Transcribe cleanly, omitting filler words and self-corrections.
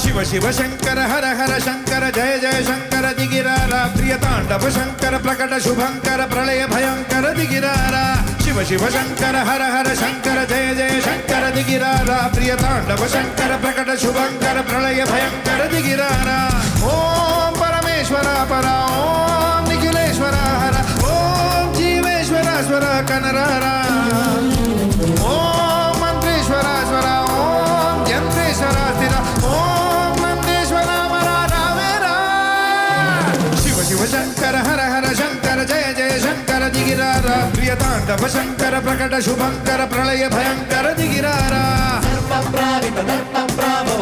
ಶಿವ ಶಿವ ಶಂಕರ ಹರ ಹರ ಶಂಕರ ಜಯ ಜಯ ಶಂಕರ ದಿಗಿರಾರ ಪ್ರಿಯ ತಾಂಡವ ಶಂಕರ ಪ್ರಕಟ ಶುಭಂಕರ ಪ್ರಳಯ ಭಯಂಕರ ದಿಗಿರಾರ ಶಿವ ಶಿವ ಶಂಕರ ಹರ ಹರ ಶಂಕರ ಜಯ ಜಯ ಶಂಕರ ದಿಗಿರಾರ ಪ್ರಿಯ ತಾಂಡವ ಶಂಕರ ಪ್ರಕಟ ಶುಭಂಕರ ಪ್ರಳಯ ಭಯಂಕರ ದಿಗಿರಾರ ಓಂ ಪರಮೇಶ್ವರ ಪರ ಓಂ ನಿಖಿಲೇಶ್ವರ ಹರ ಓಂ ಜೀವೇಶ್ವರ ಸ್ವರ ಕನರಾರ ಓಂ ಮಂತ್ರೇಶ್ವರ ಸ್ವರ ಓಂ ಯಂತ್ರೇಶ್ವರ ಸ್ಥಿರ ಓಂ ನಂದೇಶ್ವರ ವರ ರಾವೇರ ಶಿವ ಶಿವ ಶಂಕರ ಹರ ಹರ ಶಂಕರ ಜಯ ಜಯ ಶಂಕರ ದಿಗಿರಾರ ಪ್ರಿಯ ತಾಂಡವ ಶಂಕರ ಪ್ರಕಟ ಶುಭಂಕರ ಪ್ರಳಯ ಭಯಂಕರ ದಿಗಿರಾರ ಸರ್ವ ಪ್ರಾವಿತ ದರ್ಪ ಪ್ರಾಭವ